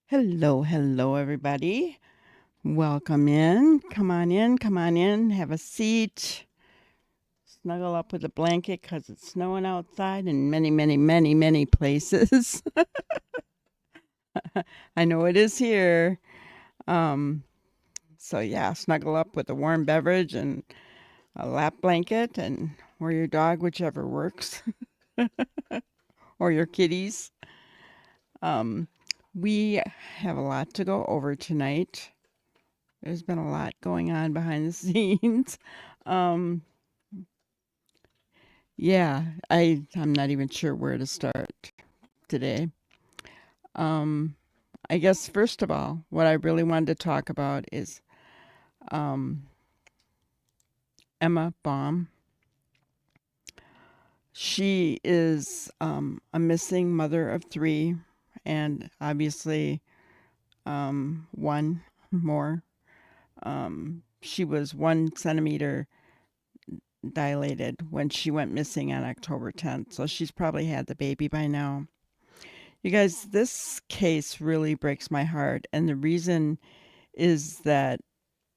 Hello, everybody. Welcome in. Come on in, come on in. Have a seat. Snuggle up with a blanket because it's snowing outside in many places. I know it is here. Um, so, yeah, snuggle up with a warm beverage and a lap blanket or your dog, whichever works, or your kitties. Um, we have a lot to go over tonight. There's been a lot going on behind the scenes. Um, yeah, I'm not even sure where to start today. Um, I guess first of all, what I really wanted to talk about is um, Emma Baum. She is a missing mother of three, and obviously one more. She was 1 centimeter dilated when she went missing on October 10th, so she's probably had the baby by now. You guys, this case really breaks my heart, and the reason is that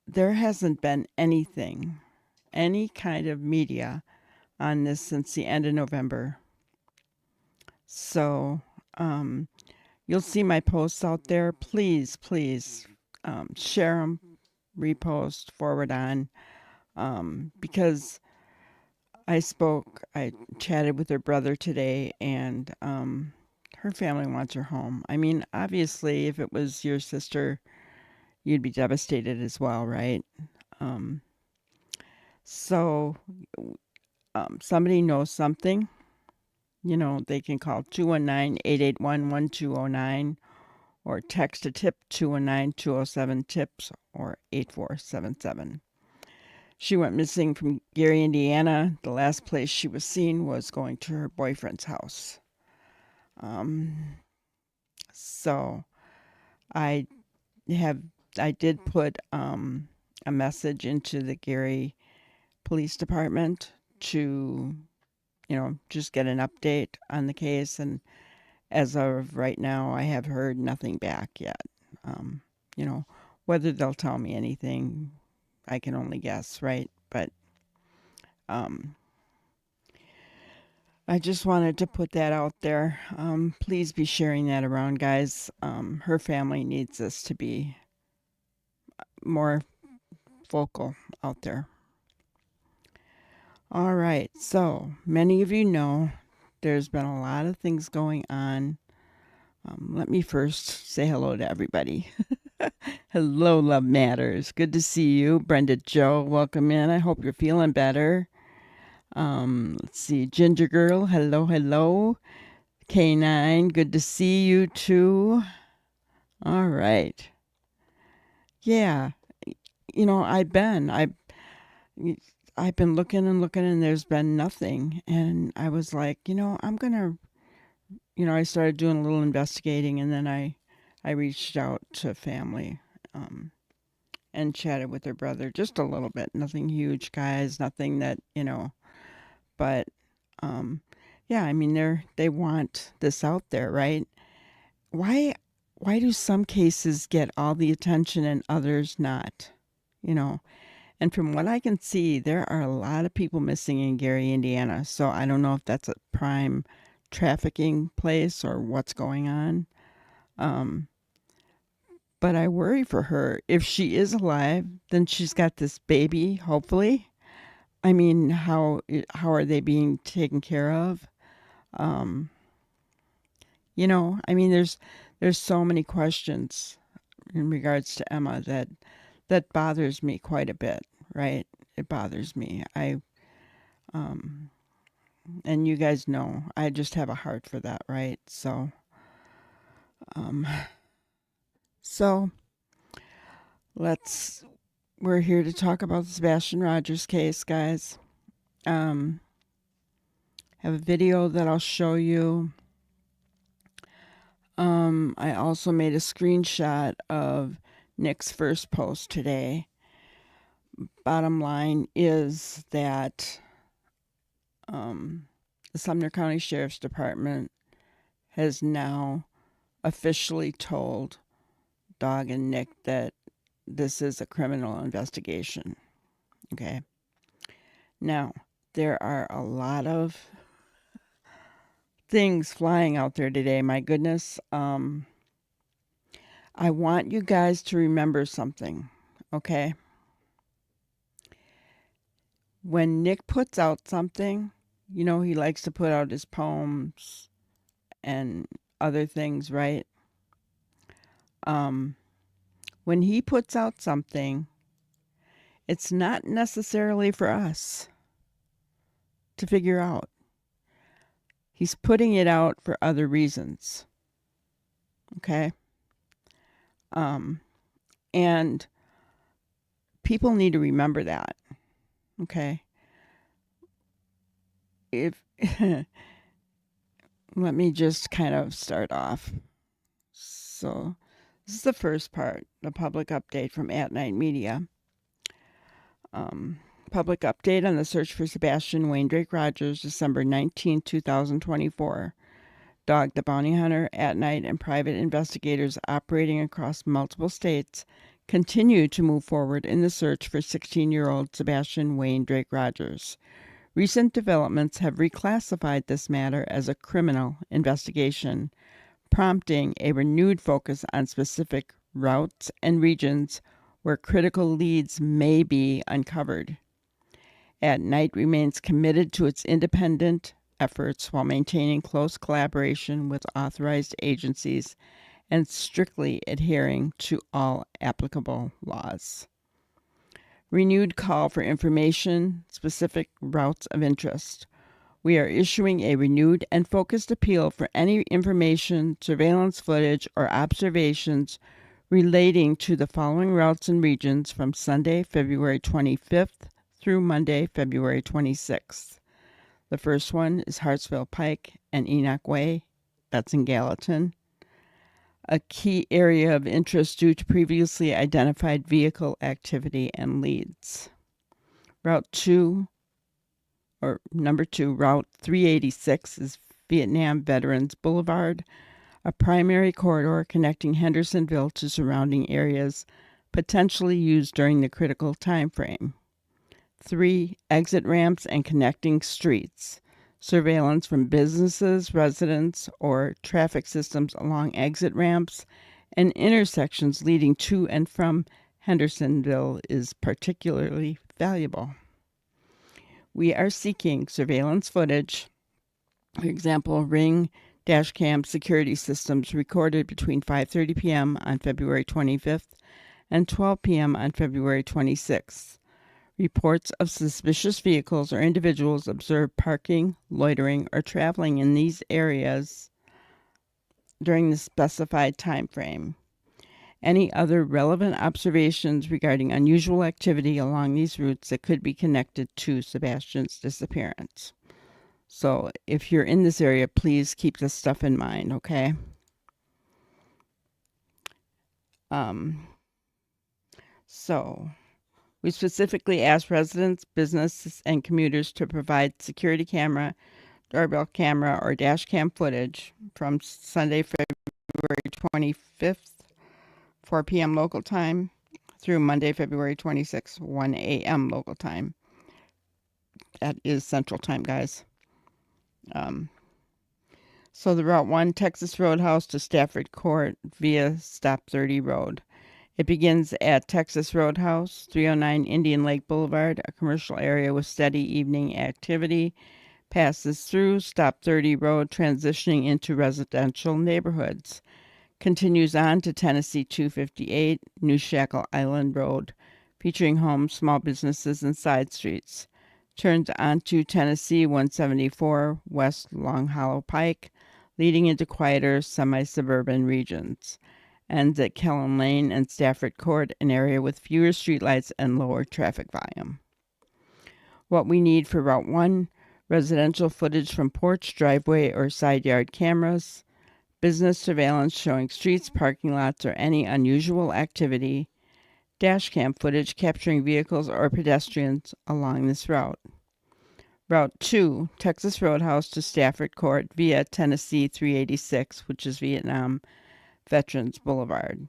there hasn't been anything, any kind of media on this since the end of November. So, um, you'll see my posts out there. Please, share them, repost, forward on, because I chatted with her brother today, and her family wants her home. I mean, obviously, if it was your sister, you'd be devastated as well, right? Um, so, somebody knows something, they can call 219-881-1209 or text a tip 219-207-TIPS or 8477. She went missing from Gary, Indiana. The last place she was seen was going to her boyfriend's house. Um, so I have I did put a message into the Gary Police Department to, just get an update on the case. And as of right now, I have heard nothing back yet. Um, you know, whether they'll tell me anything, I can only guess, right? But um, I just wanted to put that out there. Please be sharing that around, guys. Her family needs us to be more vocal out there. All right. So many of you know there's been a lot of things going on. Let me first say hello to everybody. Hello, Love Matters. Good to see you. Brenda Joe, welcome in. I hope you're feeling better. Let's see. Ginger Girl, hello. K9, good to see you too. All right. Yeah, I've been looking and looking and there's been nothing. And I was like, I'm gonna, I started doing a little investigating and then I reached out to family, um, and chatted with their brother just a little bit. Nothing huge, guys, nothing that, but, um, yeah, I mean, they want this out there, right? Why, why do some cases get all the attention and others not? You know, And from what I can see, there are a lot of people missing in Gary, Indiana. So I don't know if that's a prime trafficking place or what's going on. Um, but I worry for her. If she is alive, then she's got this baby, hopefully. I mean, how are they being taken care of? Um, I mean, there's so many questions in regards to Emma that bothers me quite a bit, right? It bothers me. Um, and you guys know I just have a heart for that, right? Um, so let's we're here to talk about the Sebastian Rogers case, guys. Um, have a video that I'll show you. I also made a screenshot of Nick's first post today. Bottom line is that the Sumner County Sheriff's Department has now officially told Dog and Nick that this is a criminal investigation. Okay. Now, there are a lot of things flying out there today. My goodness. I want you guys to remember something. Okay. When Nick puts out something, he likes to put out his poems and other things, right? When he puts out something, it's not necessarily for us to figure out. He's putting it out for other reasons. Okay? And people need to remember that. Okay? If let me just kind of start off. So, this is the first part, the public update from At Night Media. Public update on the search for Sebastian Wayne Drake Rogers, December 19, 2024. Dog the Bounty Hunter, At Night, and private investigators operating across multiple states continue to move forward in the search for 16-year-old Sebastian Wayne Drake Rogers. Recent developments have reclassified this matter as a criminal investigation, prompting a renewed focus on specific routes and regions where critical leads may be uncovered. At Night remains committed to its independent efforts while maintaining close collaboration with authorized agencies and strictly adhering to all applicable laws. Renewed call for information, specific routes of interest. We are issuing a renewed and focused appeal for any information, surveillance footage, or observations relating to the following routes and regions from Sunday, February 25th through Monday, February 26th. The first one is Hartsville Pike and Enoch Way. That's in Gallatin. A key area of interest due to previously identified vehicle activity and leads. Route 2, or number 2, Route 386 is Vietnam Veterans Boulevard, a primary corridor connecting Hendersonville to surrounding areas, potentially used during the critical time frame. 3. Exit ramps and connecting streets. Surveillance from businesses, residents, or traffic systems along exit ramps and intersections leading to and from Hendersonville is particularly valuable. We are seeking surveillance footage, for example, Ring dash cam security systems recorded between 5:30 p.m. on February 25th and 12 p.m. on February 26th. Reports of suspicious vehicles or individuals observed parking, loitering, or traveling in these areas during the specified time frame. Any other relevant observations regarding unusual activity along these routes that could be connected to Sebastian's disappearance. So if you're in this area, please keep this stuff in mind, okay? So we specifically asked residents, businesses, and commuters to provide security camera, doorbell camera, or dash cam footage from Sunday, February 25th, 4 p.m. local time, through Monday, February 26th, 1 a.m. local time. That is Central Time, guys. So the Route 1 Texas Roadhouse to Stafford Court via Stop 30 Road. It begins at Texas Roadhouse, 309 Indian Lake Boulevard, a commercial area with steady evening activity, passes through Stop 30 Road, transitioning into residential neighborhoods, continues on to Tennessee 258, New Shackle Island Road, featuring homes, small businesses, and side streets, turns onto Tennessee 174 West Long Hollow Pike, leading into quieter semi-suburban regions, ends at Kellen Lane and Stafford Court, an area with fewer streetlights and lower traffic volume. What we need for Route 1, residential footage from porch, driveway, or side yard cameras, business surveillance showing streets, parking lots, or any unusual activity, dash cam footage capturing vehicles or pedestrians along this route. Route 2, Texas Roadhouse to Stafford Court via Tennessee 386, which is Vietnam Veterans Boulevard.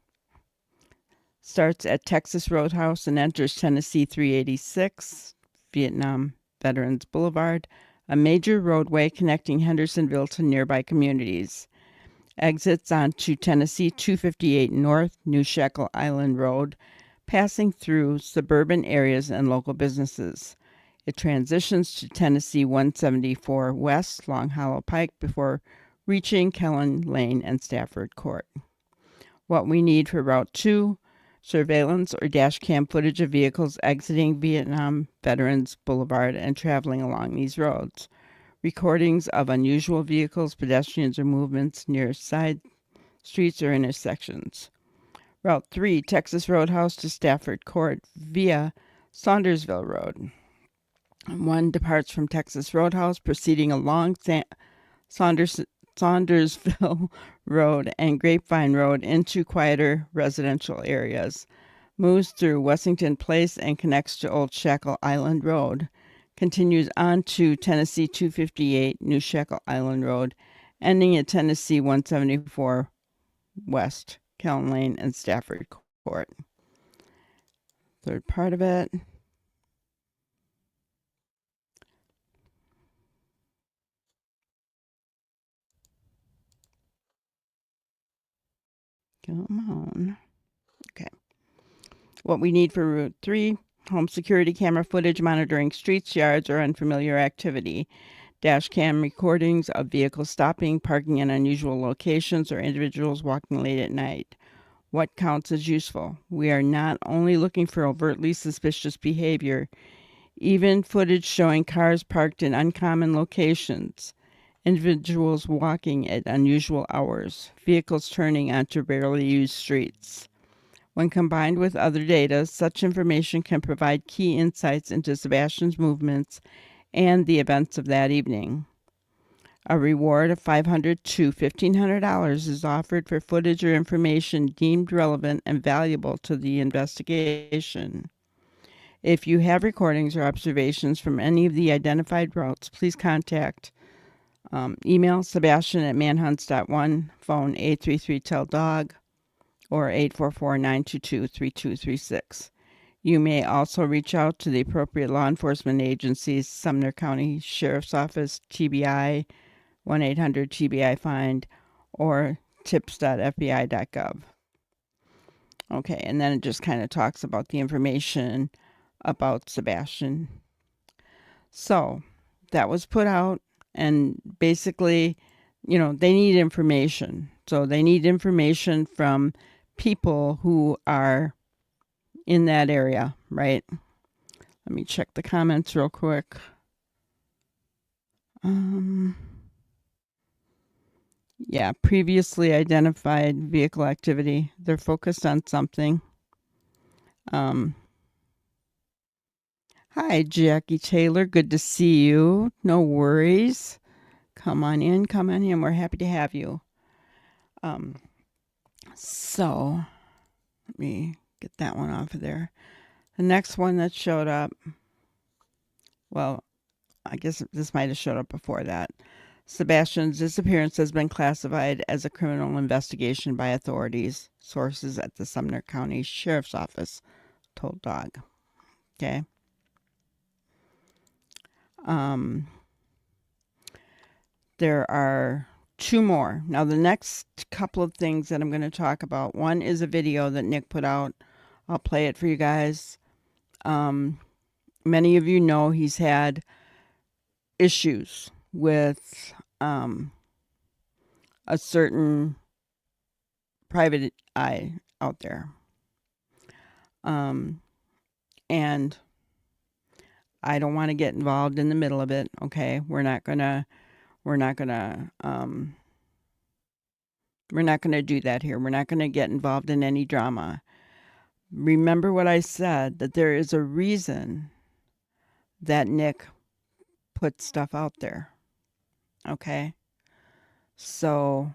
starts at Texas Roadhouse and enters Tennessee 386, Vietnam Veterans Boulevard, a major roadway connecting Hendersonville to nearby communities. Exits onto Tennessee 258 North, New Shackle Island Road, passing through suburban areas and local businesses. It transitions to Tennessee 174 West, Long Hollow Pike, before reaching Kellen Lane and Stafford Court. What we need for Route 2, surveillance or dash cam footage of vehicles exiting Vietnam Veterans Boulevard and traveling along these roads. Recordings of unusual vehicles, pedestrians, or movements near side streets or intersections. Route 3, Texas Roadhouse to Stafford Court via Saundersville Road. One departs from Texas Roadhouse, proceeding along Saundersville Road and Grapevine Road into quieter residential areas. Moves through Wessington Place and connects to Old Shackle Island Road. Continues on to Tennessee 258 New Shackle Island Road, ending at Tennessee 174 West, Kellen Lane, and Stafford Court. Third part of it. Come on. Okay. What we need for Route 3, home security camera footage monitoring streets, yards, or unfamiliar activity. Dash cam recordings of vehicles stopping, parking in unusual locations, or individuals walking late at night. What counts as useful? We are not only looking for overtly suspicious behavior, even footage showing cars parked in uncommon locations, individuals walking at unusual hours, vehicles turning onto rarely used streets. When combined with other data, such information can provide key insights into Sebastian's movements and the events of that evening. A reward of $500 to $1,500 is offered for footage or information deemed relevant and valuable to the investigation. If you have recordings or observations from any of the identified routes, please contact email Sebastian at manhunts.one, phone 833-TELL-DOG, or 844-922-3236. You may also reach out to the appropriate law enforcement agencies, Sumner County Sheriff's Office, TBI, 1-800-TBI-FIND, or tips.fbi.gov. Okay, and then it just kind of talks about the information about Sebastian. So that was put out, and basically, they need information. So they need information from people who are in that area, right? Let me check the comments real quick. Yeah, previously identified vehicle activity. They're focused on something. Hi, Jackie Taylor. Good to see you. No worries. Come on in. We're happy to have you. So let me get that one off of there. The next one that showed up, well, I guess this might have showed up before that. Sebastian's disappearance has been classified as a criminal investigation by authorities. Sources at the Sumner County Sheriff's Office told Dog. Okay. There are two more. Now, the next couple of things that I'm going to talk about, one is a video that Nick put out. I'll play it for you guys. Many of you know he's had issues with a certain private eye out there. And I don't want to get involved in the middle of it. Okay. We're not gonna do that here. We're not gonna get involved in any drama. Remember what I said, that there is a reason that Nick put stuff out there. Okay. So,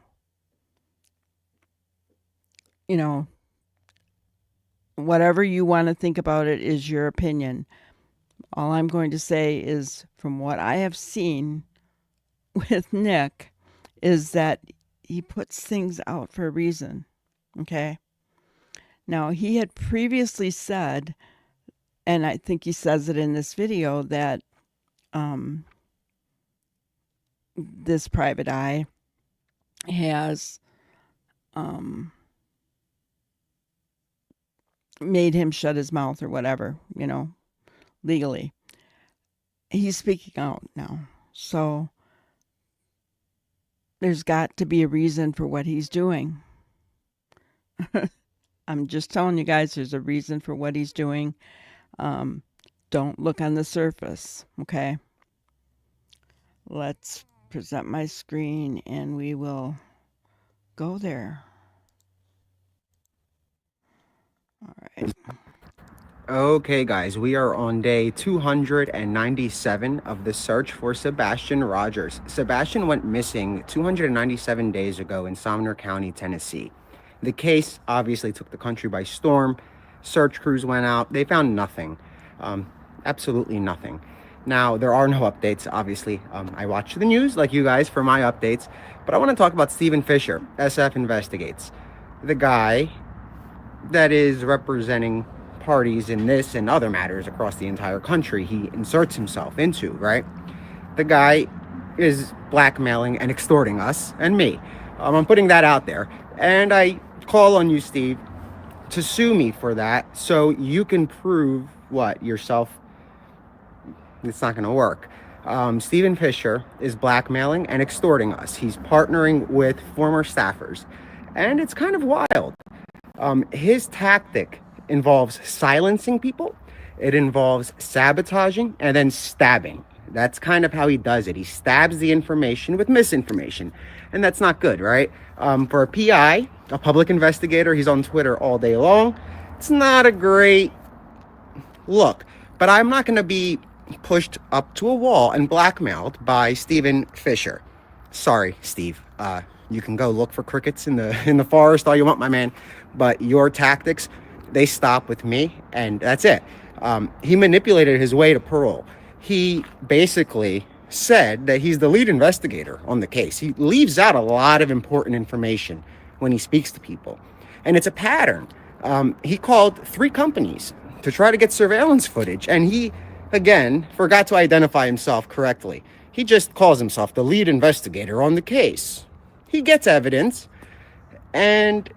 whatever you want to think about it is your opinion. All I'm going to say is, from what I have seen with Nick, is that he puts things out for a reason. Okay. Now, he had previously said, and I think he says it in this video, that this private eye has made him shut his mouth or whatever, legally. He's speaking out now. So there's got to be a reason for what he's doing. I'm just telling you guys, there's a reason for what he's doing. Don't look on the surface, okay? Let's present my screen and we will go there. All right. Okay, guys, we are on day 297 of the search for Sebastian Rogers. Sebastian went missing 297 days ago in Sumner County, Tennessee. The case obviously took the country by storm. Search crews went out. They found nothing. Absolutely nothing. Now, there are no updates, obviously. I watch the news like you guys for my updates, but I want to talk about Stephen Fisher, SF Investigates, the guy that is representing parties in this and other matters across the entire country he inserts himself into, right? The guy is blackmailing and extorting us and me. I'm putting that out there. And I call on you, Steve, to sue me for that so you can prove what yourself. It's not going to work. Stephen Fisher is blackmailing and extorting us. He's partnering with former staffers. And it's kind of wild. His tactic involves silencing people. It involves sabotaging and then stabbing. That's kind of how he does it. He stabs the information with misinformation. And that's not good, right? For a PI, a public investigator, he's on Twitter all day long. It's not a great look. But I'm not going to be pushed up to a wall and blackmailed by Stephen Fisher. Sorry, Steve. You can go look for crickets in the forest all you want, my man. But your tactics, they stop with me, and that's it. He manipulated his way to parole. He basically said that he's the lead investigator on the case. He leaves out a lot of important information when he speaks to people. And it's a pattern. He called 3 companies to try to get surveillance footage, and he, again, forgot to identify himself correctly. He just calls himself the lead investigator on the case. He gets evidence, and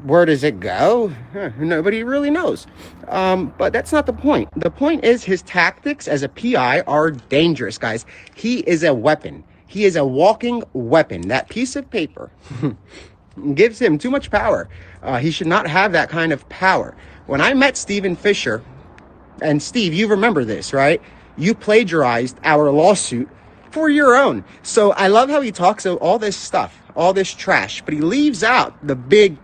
where does it go? Nobody really knows. But that's not the point. The point is his tactics as a PI are dangerous, guys. He is a weapon. He is a walking weapon. That piece of paper gives him too much power. He should not have that kind of power. When I met Stephen Fisher, and Steve, you remember this, right? You plagiarized our lawsuit for your own. So I love how he talks of all this stuff, all this trash, but he leaves out the big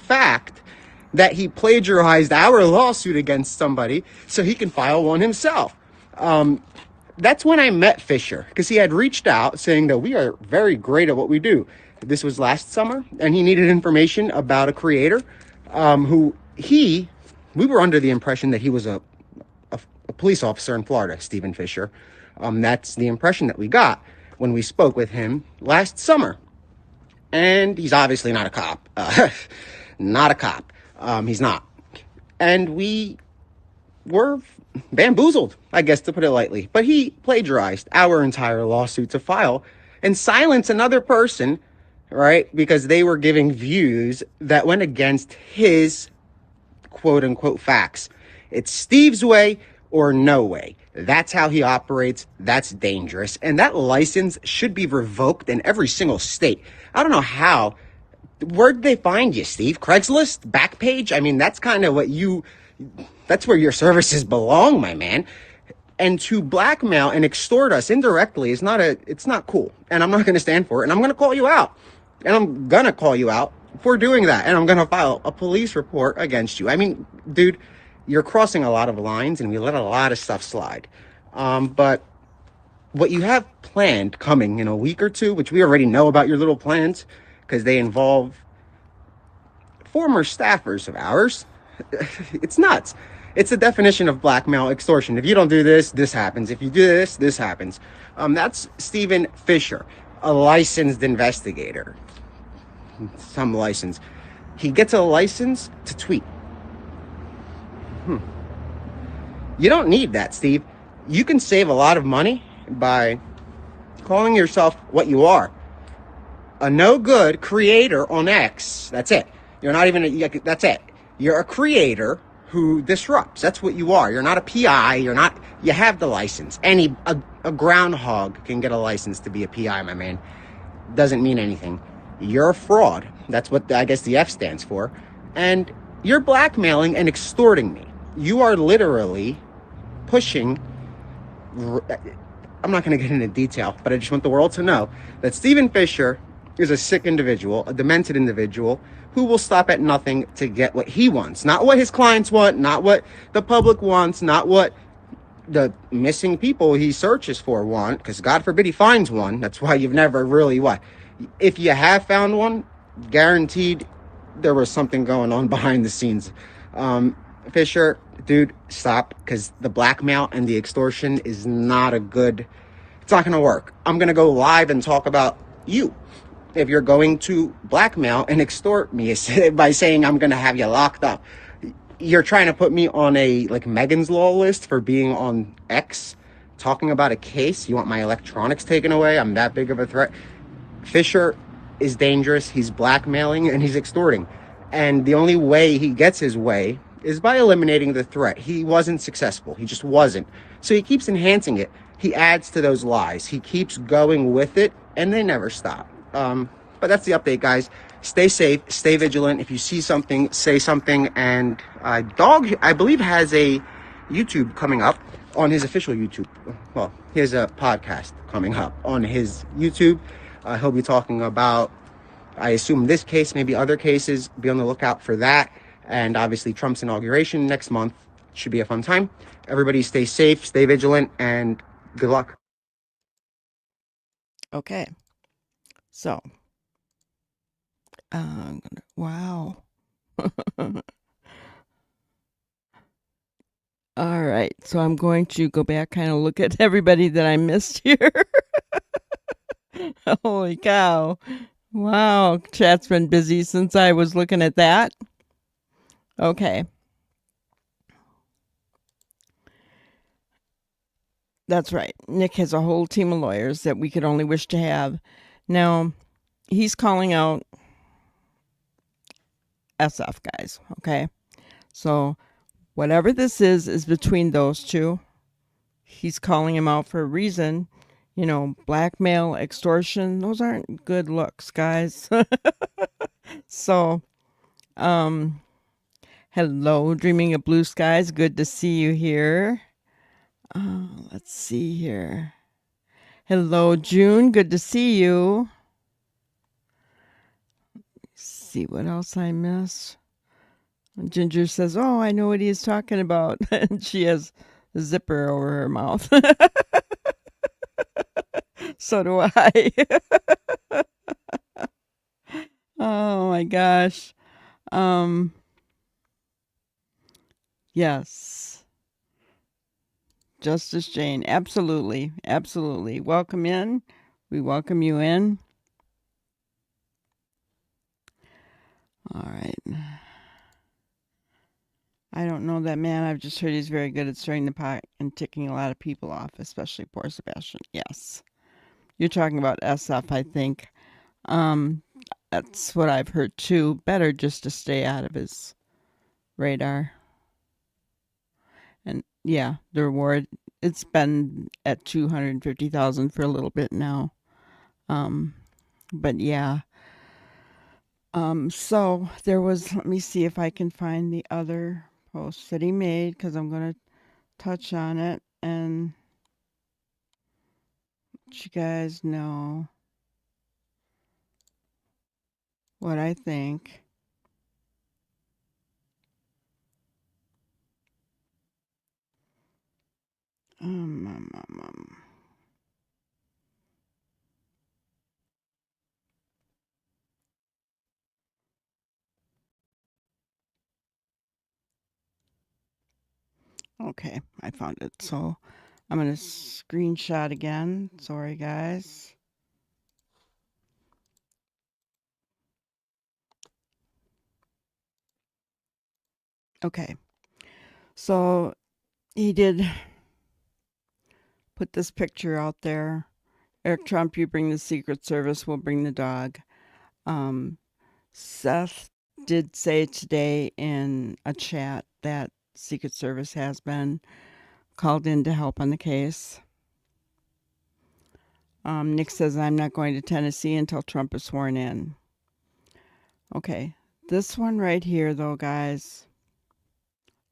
fact that he plagiarized our lawsuit against somebody so he can file one himself. That's when I met Fisher, because he had reached out saying that we are very great at what we do. This was last summer, and he needed information about a creator we were under the impression that he was a police officer in Florida, Stephen Fisher. That's the impression that we got when we spoke with him last summer. And he's obviously not a cop. Not a cop. He's not. And we were bamboozled, I guess, to put it lightly. But he plagiarized our entire lawsuit to file and silence another person, right? Because they were giving views that went against his quote-unquote facts. It's Steve's way or no way. That's how he operates. That's dangerous. And that license should be revoked in every single state. I don't know how. Where'd they find you, Steve? Craigslist? Backpage? I mean, that's kind of that's where your services belong, my man. And to blackmail and extort us indirectly it's not cool. And I'm not going to stand for it. And I'm going to call you out. And I'm going to call you out for doing that. And I'm going to file a police report against you. I mean, dude, you're crossing a lot of lines and we let a lot of stuff slide. But what you have planned coming in a week or two, which we already know about your little plans, because they involve former staffers of ours, it's nuts. It's the definition of blackmail extortion. If you don't do this, this happens. If you do this, this happens. That's Stephen Fisher, a licensed investigator. Some license. He gets a license to tweet. Hmm. You don't need that, Steve. You can save a lot of money by calling yourself what you are, a no good creator on X. That's it. You're not even, that's it. You're a creator who disrupts. That's what you are. You're not a PI. You're not, you have the license. A groundhog can get a license to be a PI, my man. Doesn't mean anything. You're a fraud. That's what I guess the F stands for. And you're blackmailing and extorting me. You are literally pushing. I'm not going to get into detail, but I just want the world to know that Stephen Fisher is a sick individual, a demented individual who will stop at nothing to get what he wants. Not what his clients want, not what the public wants, not what the missing people he searches for want, because God forbid he finds one. That's why you've never really what. If you have found one, guaranteed there was something going on behind the scenes. Fisher, dude, stop, because the blackmail and the extortion is not a good. It's not going to work. I'm going to go live and talk about you. If you're going to blackmail and extort me by saying I'm going to have you locked up, you're trying to put me on a like Megan's Law list for being on X, talking about a case. You want my electronics taken away? I'm that big of a threat. Fisher is dangerous. He's blackmailing and he's extorting. And the only way he gets his way is by eliminating the threat. He wasn't successful. He just wasn't. So he keeps enhancing it. He adds to those lies. He keeps going with it, and they never stop. But that's the update, guys. Stay safe. Stay vigilant. If you see something, say something. And Dog, I believe, has a YouTube coming up on his official YouTube. Well, he has a podcast coming up on his YouTube. He'll be talking about, I assume, this case, maybe other cases. Be on the lookout for that. And obviously, Trump's inauguration next month should be a fun time. Everybody stay safe, stay vigilant, and good luck. Okay. So, wow. All right. So I'm going to go back, kind of look at everybody that I missed here. Holy cow. Wow. Chat's been busy since I was looking at that. Okay. That's right. Nick has a whole team of lawyers that we could only wish to have. Now, he's calling out SF guys. Okay. So, whatever this is between those two. He's calling him out for a reason. You know, blackmail, extortion, those aren't good looks, guys. So, um, hello, Dreaming of Blue Skies. Good to see you here. Let's see here. Hello, June. Good to see you. See what else I missed. Ginger says, "Oh, I know what he's talking about." And she has a zipper over her mouth. So do I. Oh my gosh. Um, yes. Justice Jane. Absolutely. Absolutely. Welcome in. We welcome you in. All right. I don't know that man. I've just heard he's very good at stirring the pot and ticking a lot of people off, especially poor Sebastian. Yes. You're talking about SF, I think. Um, that's what I've heard too. Better just to stay out of his radar. And yeah, the reward, it's been at 250,000 for a little bit now. Um, but yeah. So there was, let me see if I can find the other post that he made, because I'm going to touch on it and let you guys know what I think. Um, um, um, um. Okay, I found it. So I'm going to screenshot again. Sorry, guys. Okay. So he did put this picture out there. Eric Trump, you bring the Secret Service, we'll bring the dog. Um, Seth did say today in a chat that Secret Service has been called in to help on the case. Nick says, I'm not going to Tennessee until Trump is sworn in. Okay, this one right here, though, guys,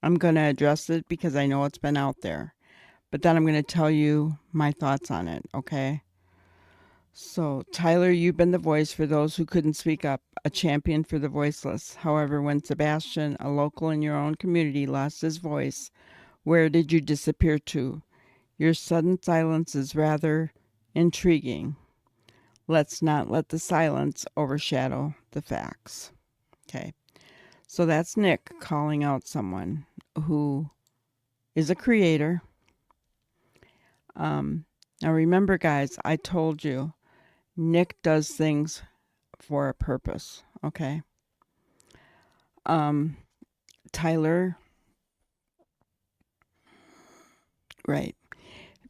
I'm going to address it because I know it's been out there. But then I'm going to tell you my thoughts on it, okay? So, Tyler, you've been the voice for those who couldn't speak up, a champion for the voiceless. However, when Sebastian, a local in your own community, lost his voice, where did you disappear to? Your sudden silence is rather intriguing. Let's not let the silence overshadow the facts. Okay. So that's Nick calling out someone who is a creator. Now remember, guys, I told you Nick does things for a purpose. Okay. Um, Tyler, right.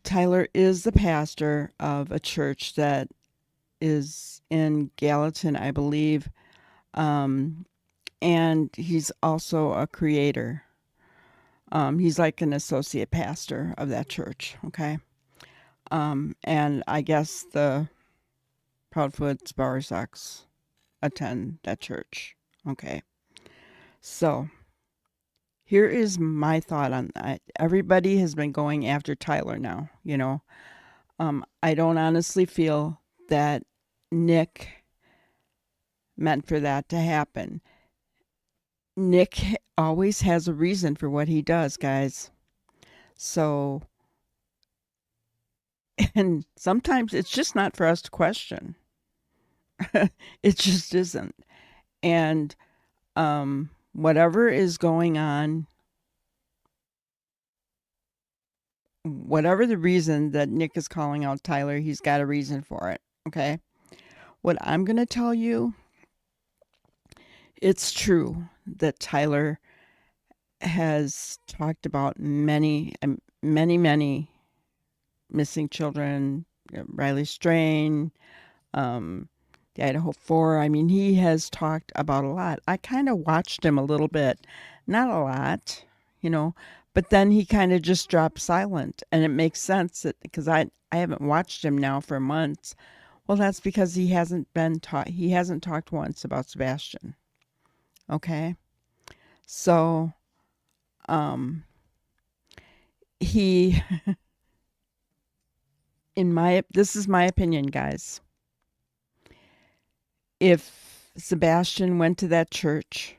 Tyler is the pastor of a church that is in Gallatin, I believe. Um, and he's also a creator. He's like an associate pastor of that church. Okay. And I guess the Proudfoot's Bowersox attend that church. Okay. So here is my thought on that. Everybody has been going after Tyler now, you know. I don't honestly feel that Nick meant for that to happen. Nick always has a reason for what he does, guys. So, and sometimes it's just not for us to question. It just isn't. And whatever is going on, whatever the reason that Nick is calling out Tyler, he's got a reason for it. Okay. What I'm going to tell you, it's true that Tyler has talked about many missing children, Riley Strain, um, the Idaho 4. I mean, he has talked about a lot. I kind of watched him a little bit, not a lot, you know, but then he kind of just dropped silent. And it makes sense that because I haven't watched him now for months. Well, that's because he hasn't been taught, he hasn't talked once about Sebastian. Okay. So, um, he, this is my opinion, guys. If Sebastian went to that church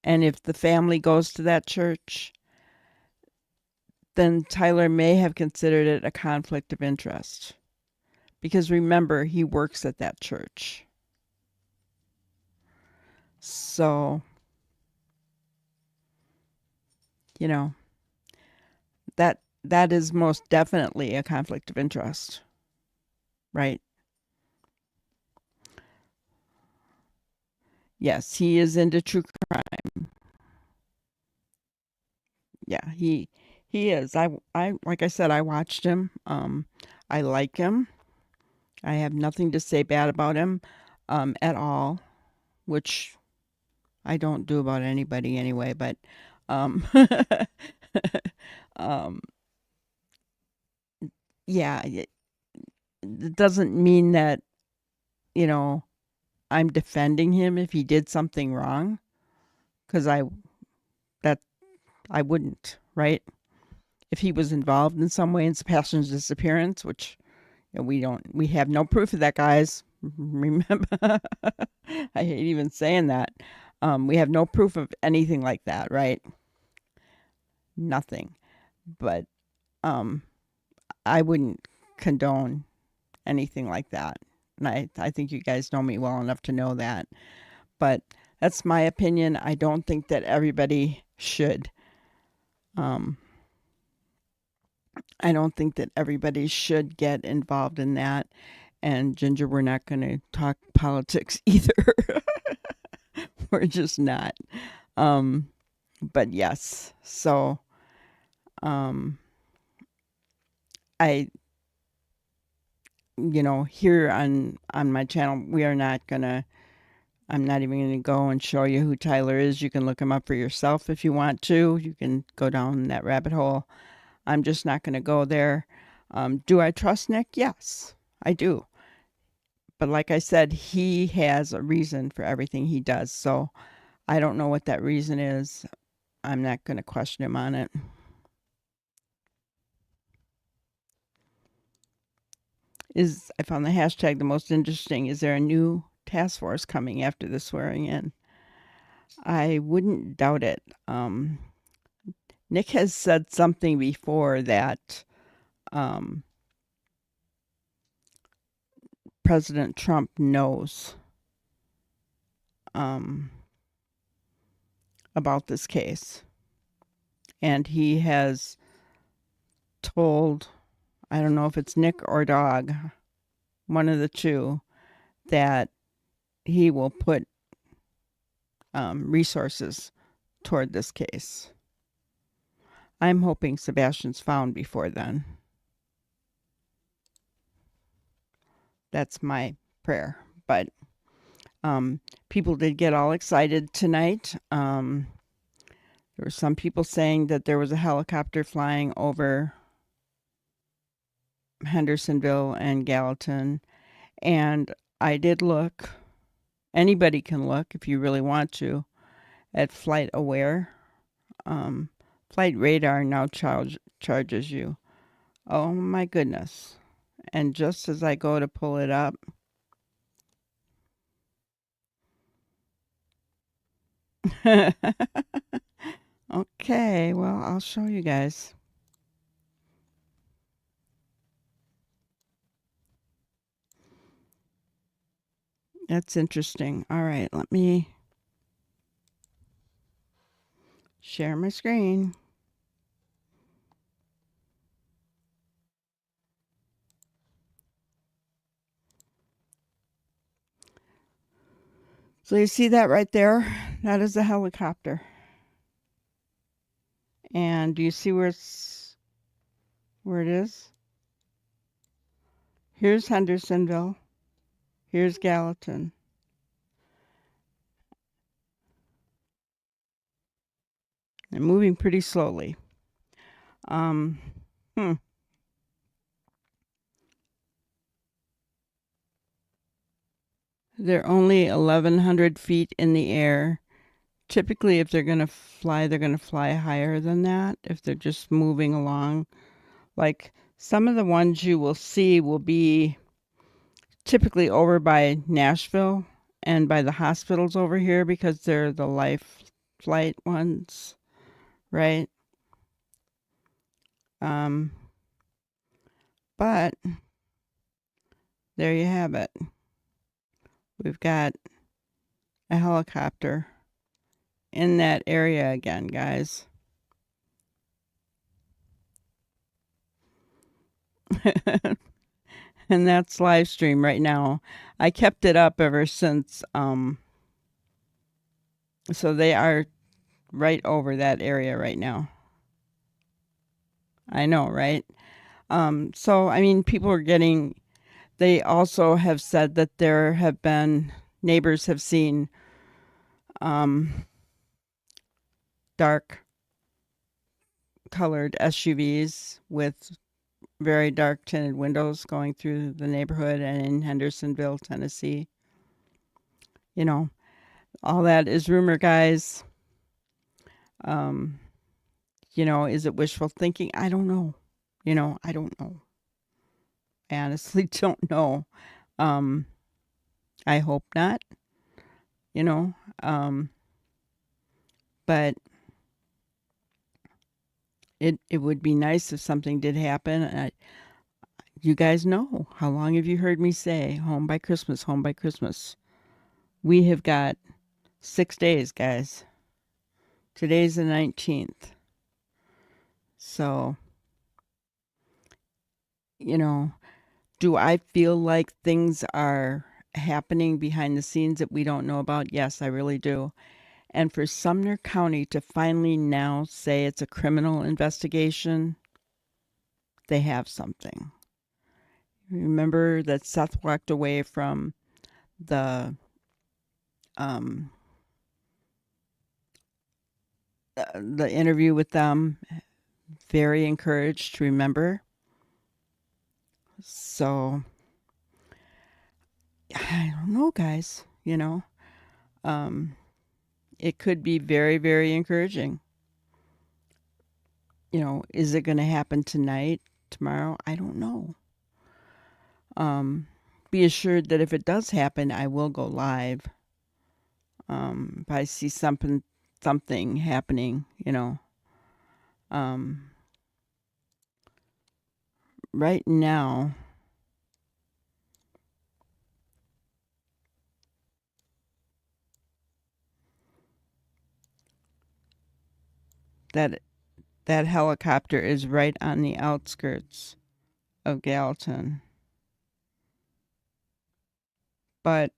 and if the family goes to that church, then Tyler may have considered it a conflict of interest. Because remember, he works at that church. So, you know, that is most definitely a conflict of interest. Right? Yes, he is into true crime. Yeah, he is. I like I said, I watched him. I like him. I have nothing to say bad about him at all, which I don't do about anybody anyway, but um um yeah, it doesn't mean that, you know, I'm defending him if he did something wrong cuz that I wouldn't, right? If he was involved in some way in Sebastian's disappearance, which we have no proof of that, guys. Remember, I hate even saying that. We have no proof of anything like that, right? Nothing. But um, I wouldn't condone anything like that. And I think you guys know me well enough to know that. But that's my opinion. I don't think that everybody should. Um, I don't think that everybody should get involved in that. And Ginger, we're not going to talk politics either. We're just not. Um, but yes. So um, I, here on my channel, we are not gonna. I'm not even gonna go and show you who Tyler is. You can look him up for yourself if you want to. You can go down that rabbit hole. I'm just not gonna go there. Do I trust Nick? Yes, I do. But like I said, he has a reason for everything he does. So I don't know what that reason is. I'm not going to question him on it. I found the hashtag the most interesting. Is there a new task force coming after the swearing in? I wouldn't doubt it. Nick has said something before that um, President Trump knows um, about this case. And he has told, I don't know if it's Nick or Dog, one of the two, that he will put resources toward this case. I'm hoping Sebastian's found before then. That's my prayer. But people did get all excited tonight. There were some people saying that there was a helicopter flying over Hendersonville and Gallatin. And I did look. Anybody can look if you really want to at Flight Aware. Flight Radar now charges you. Oh my goodness. And just as I go to pull it up, okay, well, I'll show you guys. That's interesting. All right, let me share my screen. So you see that right there? That is a helicopter. And do you see where it is? Here's Hendersonville. Here's Gallatin. They're moving pretty slowly. Um, hmm. They're only 1,100 feet in the air. Typically, if they're going to fly higher than that. If they're just moving along, like some of the ones you will see will be typically over by Nashville and by the hospitals over here because they're the life flight ones, right? Um, but there you have it. We've got a helicopter in that area again, guys. And that's live stream right now. I kept it up ever since so they are right over that area right now. I know, right? So I mean people are getting they also have said that there have been neighbors have seen dark colored SUVs with very dark tinted windows going through the neighborhood and in Hendersonville, Tennessee. You know, all that is rumor, guys. Um, is it wishful thinking? I don't know. I don't know. I honestly don't know. Um, I hope not, you know. But it would be nice if something did happen. You guys know, how long have you heard me say home by Christmas, home by Christmas? We have got 6 days, guys. Today's the 19th. So, you know, do I feel like things are happening behind the scenes that we don't know about? Yes, I really do. And for Sumner County to finally now say it's a criminal investigation, they have something. Remember that Seth walked away from the um, the interview with them very encouraged, remember? So I don't know, guys, um, it could be very, very encouraging. Is it going to happen tonight, tomorrow? I don't know. Um, be assured that if it does happen, I will go live. If I see something happening, Um, right now, that that helicopter is right on the outskirts of Gallatin. But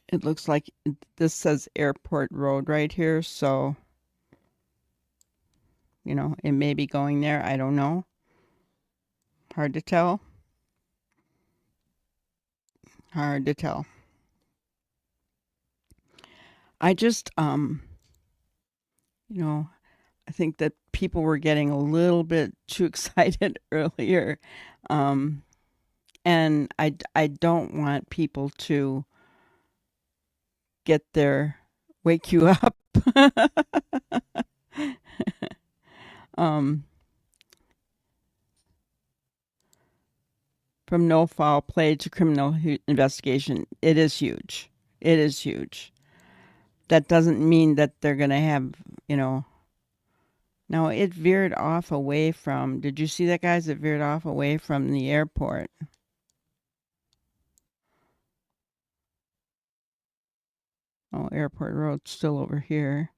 it looks like this says Airport Road right here, so it may be going there. I don't know. Hard to tell. Hard to tell. I just I think that people were getting a little bit too excited earlier. Um and I don't want people to get their wake you up. um from no foul play to criminal investigation, it is huge. It is huge. That doesn't mean that they're going to have, you know. Now it veered off away from. Did you see that, guys? It veered off away from the airport. Oh, Airport Road's still over here.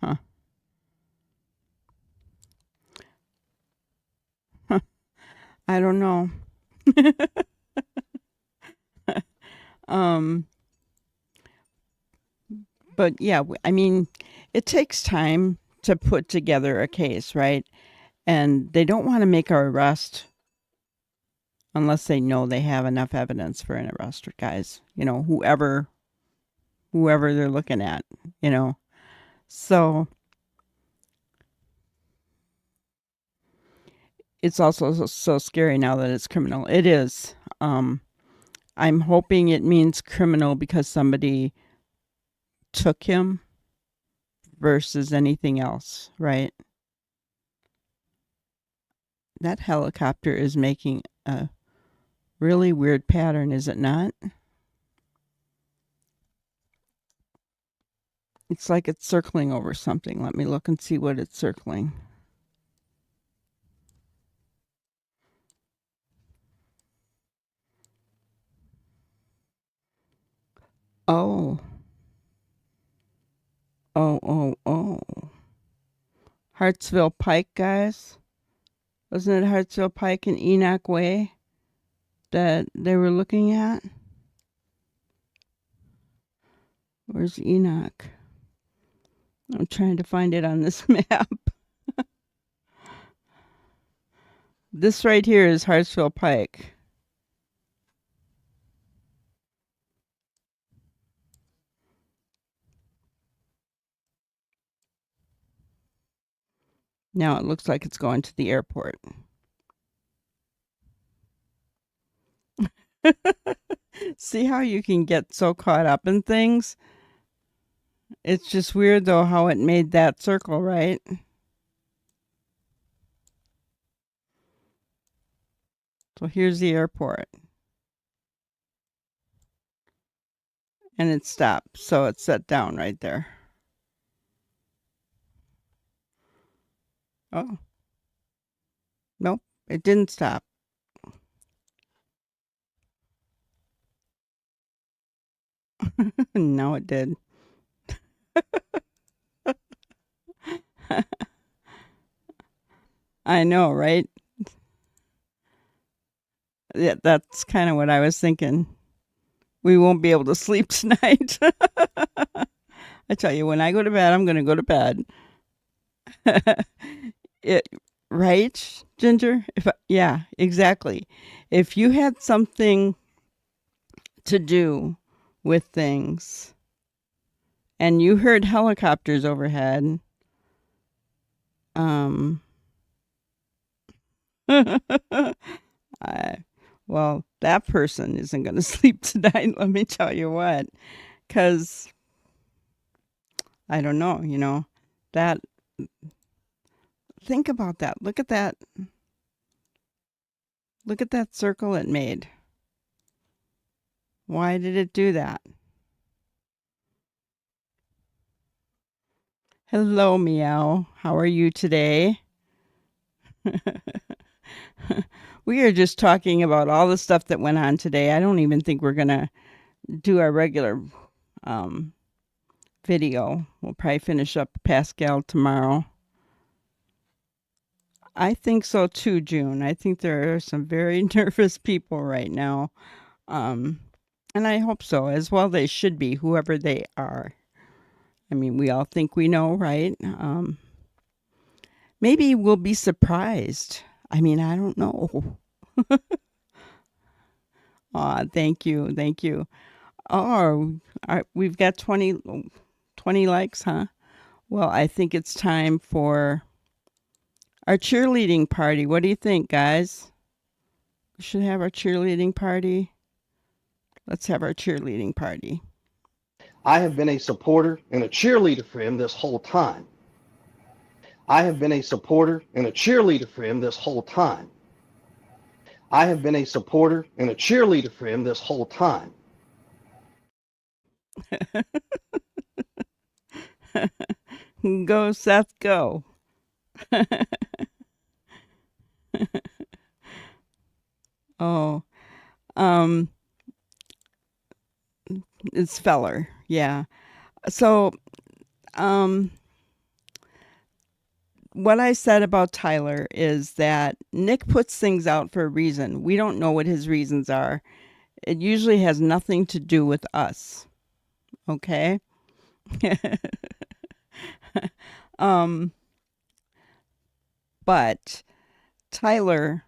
Huh. I don't know. um, but yeah, I mean, it takes time to put together a case, right? And they don't want to make an arrest unless they know they have enough evidence for an arrest, guys. Whoever they're looking at, you know. So it's also so scary now that it's criminal. It is. I'm hoping it means criminal because somebody took him versus anything else, right? That helicopter is making a really weird pattern, is it not? It's like it's circling over something. Let me look and see what it's circling. Oh. Oh. Hartsville Pike, guys. Wasn't it Hartsville Pike and Enoch Way that they were looking at? Where's Enoch? I'm trying to find it on this map. This right here is Hartsville Pike. Now it looks like it's going to the airport. See how you can get so caught up in things? It's just weird though how it made that circle, right? So here's the airport. And it stopped. So it's set down right there. Oh. Nope. It didn't stop. No, it did. I know, right? Yeah, that's kind of what I was thinking. we won't be able to sleep tonight. I tell you, when I go to bed, I'm going to go to bed. it, right, Ginger? Yeah, exactly. If you had something to do with things and you heard helicopters overhead, um, I, well, that person isn't going to sleep tonight. Let me tell you what, because I don't know, that, think about that. Look at that. Look at that circle it made. Why did it do that? Hello, Meow. How are you today? We are just talking about all the stuff that went on today. I don't even think we're going to do our regular um, video. We'll probably finish up Pascal tomorrow. I think so too, June. I think there are some very nervous people right now. Um, and I hope so, as well they should be, whoever they are. I mean, we all think we know, right? Maybe we'll be surprised. I mean, I don't know. Aw, thank you. Thank you. Oh, we've got 20 likes, huh? Well, I think it's time for our cheerleading party. What do you think, guys? We should have our cheerleading party. Let's have our cheerleading party. I have been a supporter and a cheerleader for him this whole time. I have been a supporter and a cheerleader for him this whole time. I have been a supporter and a cheerleader for him this whole time. Go, Seth, go. Oh, um, it's Feller. Yeah. So, um, what I said about Tyler is that Nick puts things out for a reason. We don't know what his reasons are. It usually has nothing to do with us. Okay? um, but Tyler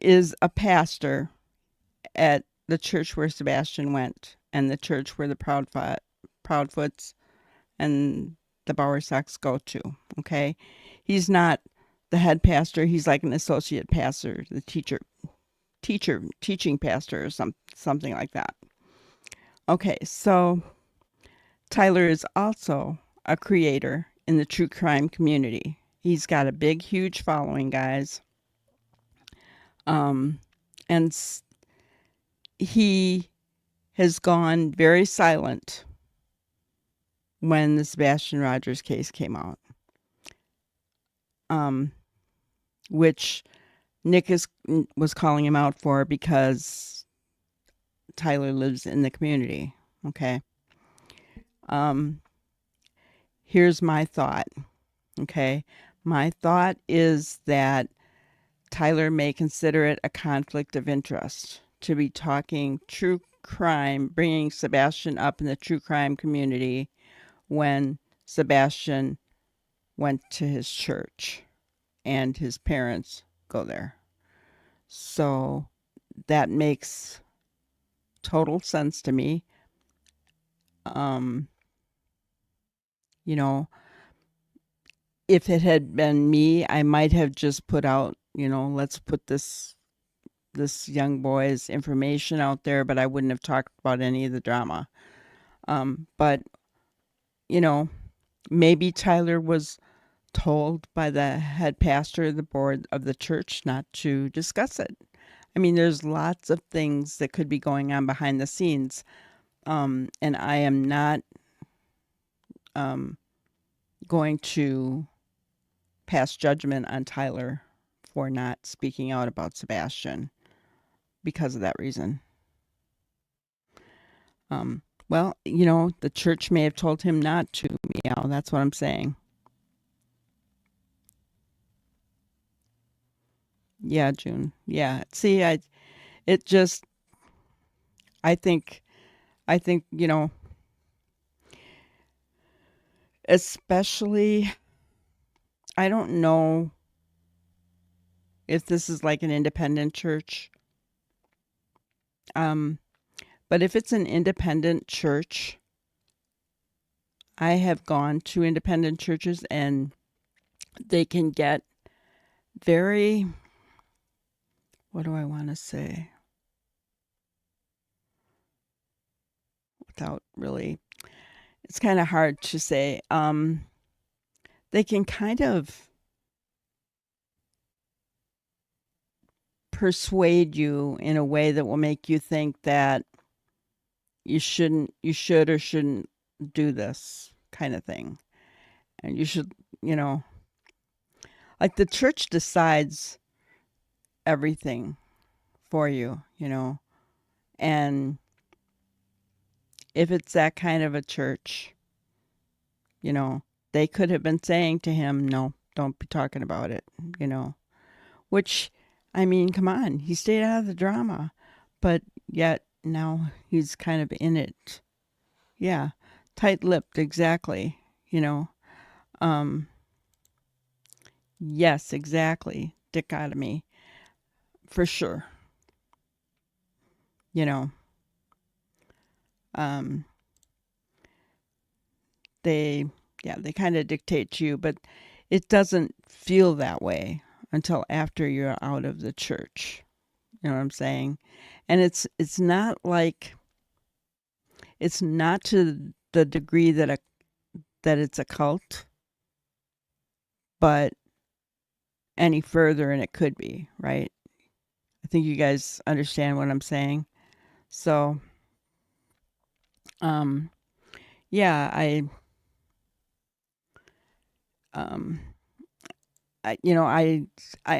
is a pastor at the church where Sebastian went and the church where the Proudfoots and the Bowersocks go to. Okay? He's not the head pastor. He's like an associate pastor, the teaching pastor or something like that. Okay, so Tyler is also a creator in the true crime community. He's got a big, huge following, guys. And he has gone very silent when the Sebastian Rogers case came out, which Nick was calling him out for because Tyler lives in the community. Okay. Here's my thought. Okay. My thought is that Tyler may consider it a conflict of interest to be talking true crime, bringing Sebastian up in the true crime community when Sebastian went to his church and his parents go there. So that makes total sense to me. Um, you know, if it had been me, I might have just put out, let's put this young boy's information out there, but I wouldn't have talked about any of the drama. But maybe Tyler was told by the head pastor of the board of the church not to discuss it. I mean, there's lots of things that could be going on behind the scenes. And I am not going to pass judgment on Tyler for not speaking out about Sebastian because of that reason. Well, the church may have told him not to, meow. That's what I'm saying. Yeah, June. Yeah. See, it just, I think I think, especially, I don't know if this is like an independent church. Um, but if it's an independent church, I have gone to independent churches and they can get very, what do I want to say? Without really, it's kind of hard to say. They can kind of persuade you in a way that will make you think that you should or shouldn't do this kind of thing. And you should, you know, like the church decides everything for you, and if it's that kind of a church, you know, they could have been saying to him, no, don't be talking about it, which, I mean, come on, he stayed out of the drama, but yet now he's kind of in it. Yeah, tight-lipped, exactly, you know. Um, yes, exactly, dichotomy, for sure, you know. Um, they, yeah, they kind of dictate to you, but it doesn't feel that way until after you're out of the church. You know what I'm saying? And it's not like it's not to the degree that it's a cult, but any further and it could be, right? I think you guys understand what I'm saying. So, um yeah, um I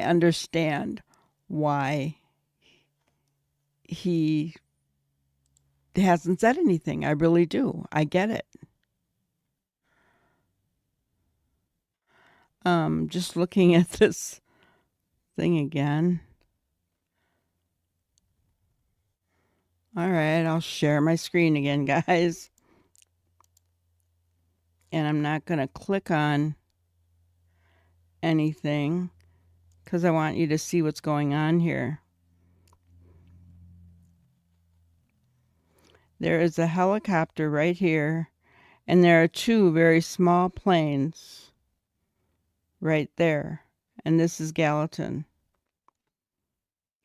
understand why he hasn't said anything. I really do. I get it. Just looking at this thing again. All right, I'll share my screen again, guys. And I'm not going to click on anything because I want you to see what's going on here. There is a helicopter right here, and there are two very small planes right there. And this is Gallatin.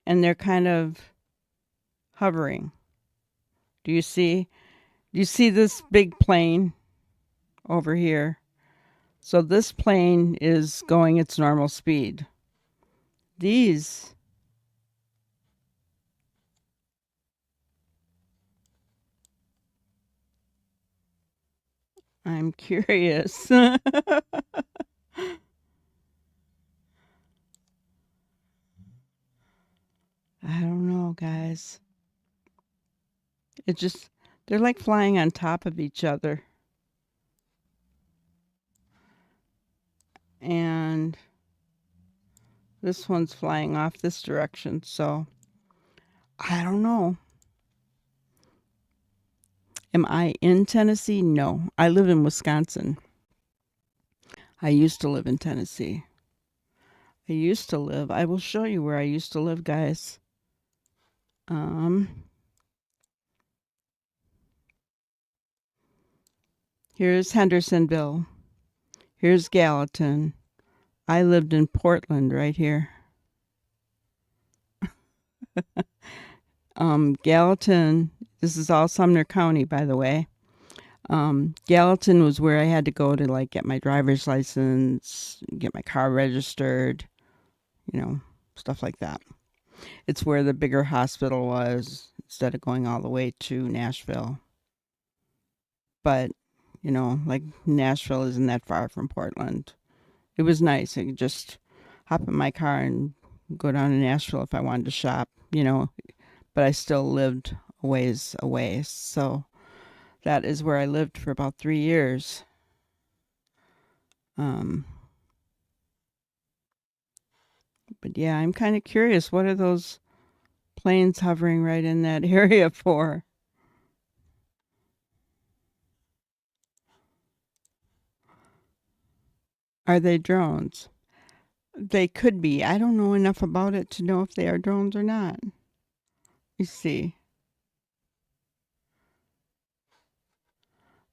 And they're kind of hovering. Do you see? Do you see this big plane over here? So this plane is going its normal speed. These I'm curious. I don't know, guys. It just, they're like flying on top of each other. And this one's flying off this direction. So I don't know. Am I in Tennessee? No. I live in Wisconsin. I used to live in Tennessee. I will show you where I used to live, guys. Here's Hendersonville. Here's Gallatin. I lived in Portland right here. Gallatin, this is all Sumner County, by the way. Gallatin was where I had to go to like get my driver's license, get my car registered, stuff like that. It's where the bigger hospital was instead of going all the way to Nashville. But, like Nashville isn't that far from Portland. It was nice. I could just hop in my car and go down to Nashville if I wanted to shop, but I still lived a ways away. So that is where I lived for about 3 years. But yeah, I'm kind of curious. What are those planes hovering right in that area for? Are they drones? They could be. I don't know enough about it to know if they are drones or not. You see.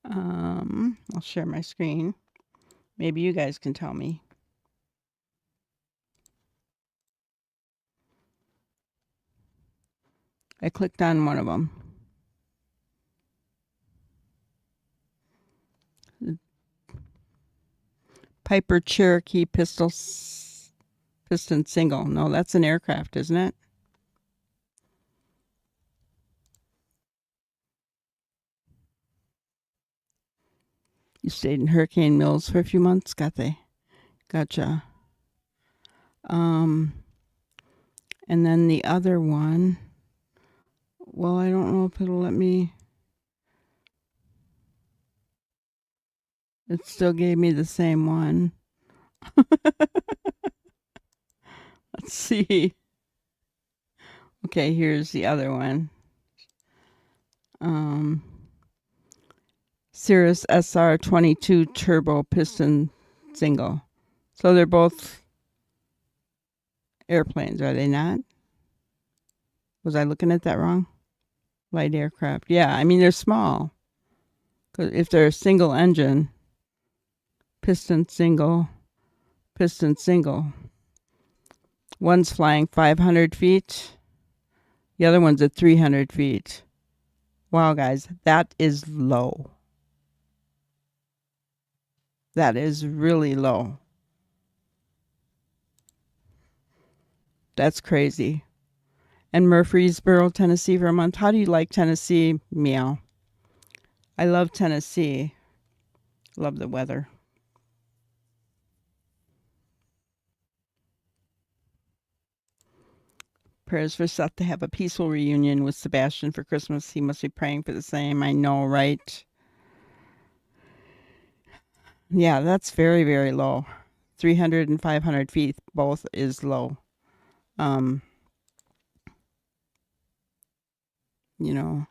I'll share my screen. Maybe you guys can tell me. I clicked on one of them. Piper Cherokee piston single. No, that's an aircraft, isn't it? You stayed in Hurricane Mills for a few months, got they? Gotcha. And then the other one. Well, I don't know if it'll let me. It still gave me the same one. Let's see. Okay, here's the other one. Cirrus SR-22 turbo piston single. So they're both airplanes, are they not? Was I looking at that wrong? Light aircraft. Yeah, I mean, they're small. 'Cause if they're a single engine, piston single. One's flying 500 feet. The other one's at 300 feet. Wow, guys, that is low. That is really low. That's crazy. And Murfreesboro, Tennessee for a month. How do you like Tennessee? Meow. I love Tennessee. Love the weather. Prayers for Seth to have a peaceful reunion with Sebastian for Christmas. He must be praying for the same. I know, right? Yeah, that's very, very low. 300 and 500 feet both is low. You know,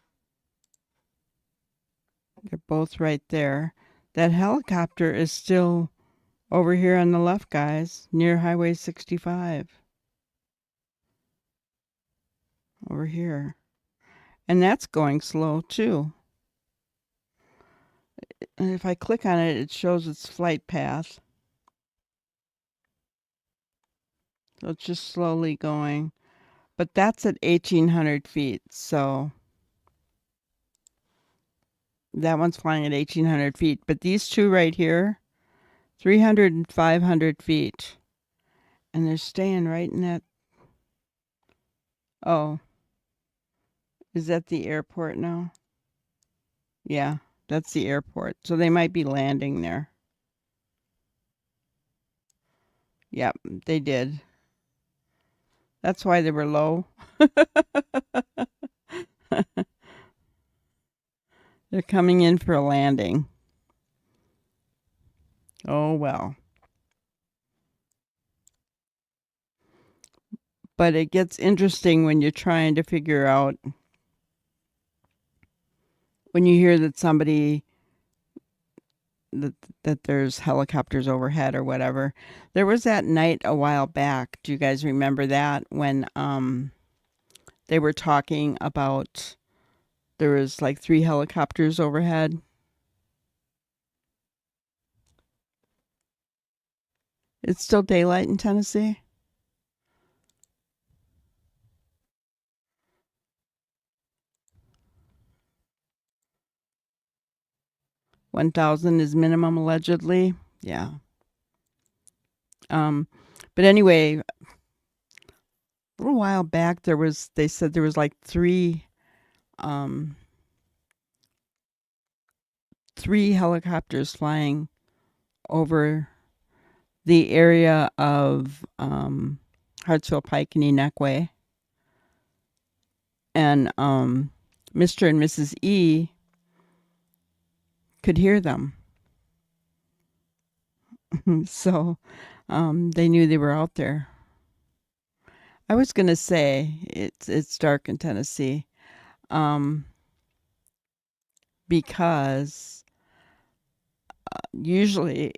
they're both right there. That helicopter is still over here on the left, guys, near Highway 65. Over here. And that's going slow too. And if I click on it, it shows its flight path. So it's just slowly going. But that's at 1,800 feet. So that one's flying at 1,800 feet. But these two right here, 300 and 500 feet. And they're staying right in that. Oh, is that the airport now? Yeah, that's the airport. So they might be landing there. Yep, they did. That's why they were low. They're coming in for a landing. Oh, well. But it gets interesting when you're trying to figure out, when you hear that somebody, that there's helicopters overhead or whatever. There was that night a while back. Do you guys remember that? When they were talking about there was like 3 helicopters overhead. It's still daylight in Tennessee. $1,000 is minimum allegedly. Yeah. But anyway, a little while back they said there was like 3 helicopters flying over the area of Hartsville Pike and Enakwe. And Mr. and Mrs. E could hear them. So they knew they were out there. I was going to say it's dark in Tennessee because usually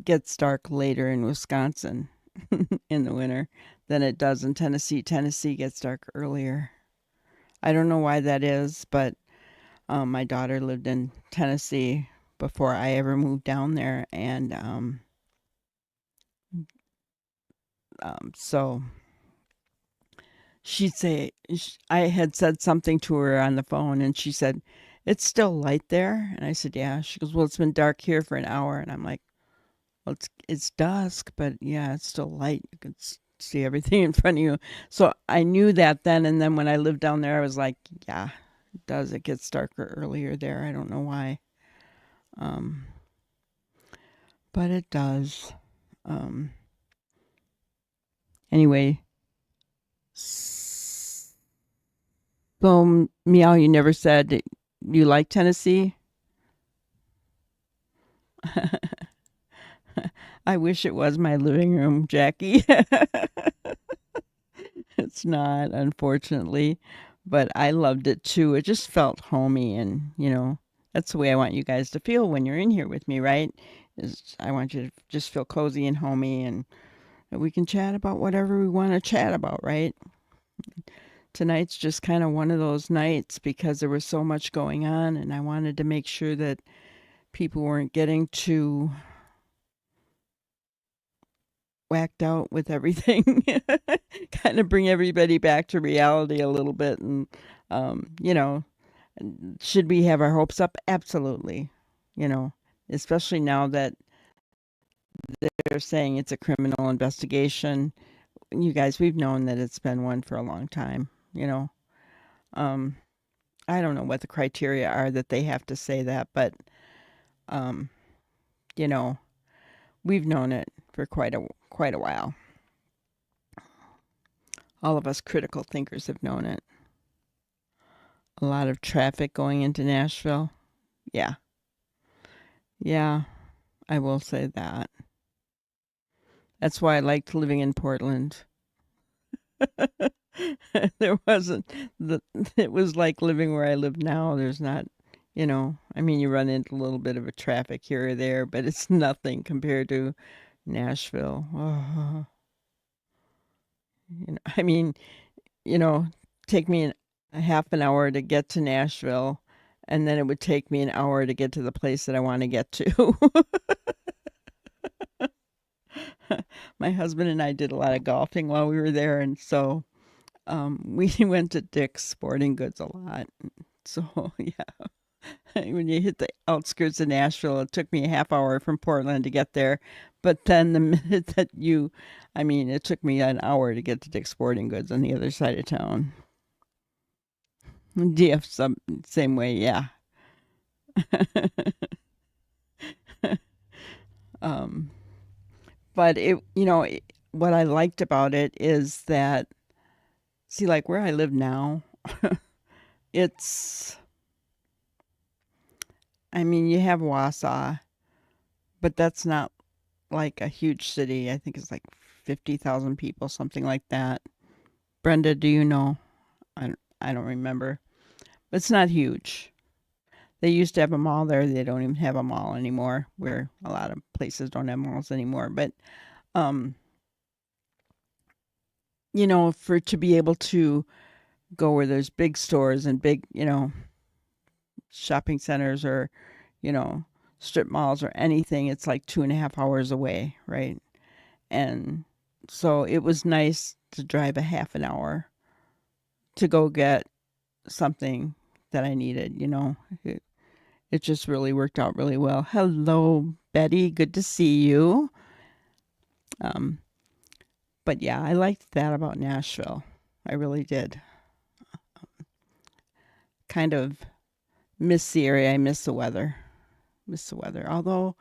gets dark later in Wisconsin in the winter than it does in Tennessee. Tennessee gets dark earlier. I don't know why that is, but my daughter lived in Tennessee before I ever moved down there, and so she'd say I had said something to her on the phone, and she said, "It's still light there," and I said, "Yeah." She goes, "Well, it's been dark here for an hour," and I'm like, "Well, it's dusk, but yeah, it's still light. You can see everything in front of you." So I knew that then, and then when I lived down there, I was like, "Yeah, it does. It gets darker earlier there. I don't know why, um, but it does." Um, anyway, so Meow, you never said you like Tennessee. I wish it was my living room, Jackie. It's not, unfortunately, but I loved it too. It just felt homey, and that's the way I want you guys to feel when you're in here with me, right? Is I want you to just feel cozy and homey, and that we can chat about whatever we want to chat about, right? Tonight's just kind of one of those nights because there was so much going on, and I wanted to make sure that people weren't getting too whacked out with everything. Kind of bring everybody back to reality a little bit, and um, you know, should we have our hopes up? Absolutely. You know, especially now that they're saying it's a criminal investigation. You guys, we've known that it's been one for a long time. Um, I don't know what the criteria are that they have to say that, but um, you know, we've known it for quite a while. All of us critical thinkers have known it. A lot of traffic going into Nashville. Yeah. Yeah, I will say that. That's why I liked living in Portland. There wasn't the it was like living where I live now. There's not, I mean, you run into a little bit of a traffic here or there, but it's nothing compared to Nashville. Oh, I mean, you know, take me a half an hour to get to Nashville, and then it would take me an hour to get to the place that I want to get to. My husband and I did a lot of golfing while we were there, and so we went to Dick's Sporting Goods a lot. So yeah, when you hit the outskirts of Nashville, it took me a half hour from Portland to get there. But then the minute that I mean, it took me an hour to get to Dick's Sporting Goods on the other side of town. DF same way, yeah. um, but what I liked about it is that, see, like where I live now, it's, I mean, you have Wausau, but that's not like a huge city. I think it's like 50,000 people, something like that. Brenda, do you know? I don't remember. But it's not huge. They used to have a mall there. They don't even have a mall anymore, where a lot of places don't have malls anymore. But, um, for to be able to go where there's big stores and big, shopping centers or, you know, strip malls or anything, it's like 2.5 hours away, right? And so it was nice to drive a half an hour to go get something that I needed, it just really worked out really well. Hello, Betty. Good to see you. Um, but yeah, I liked that about Nashville. I really did. Kind of miss the area. I miss the weather. Miss the weather. Although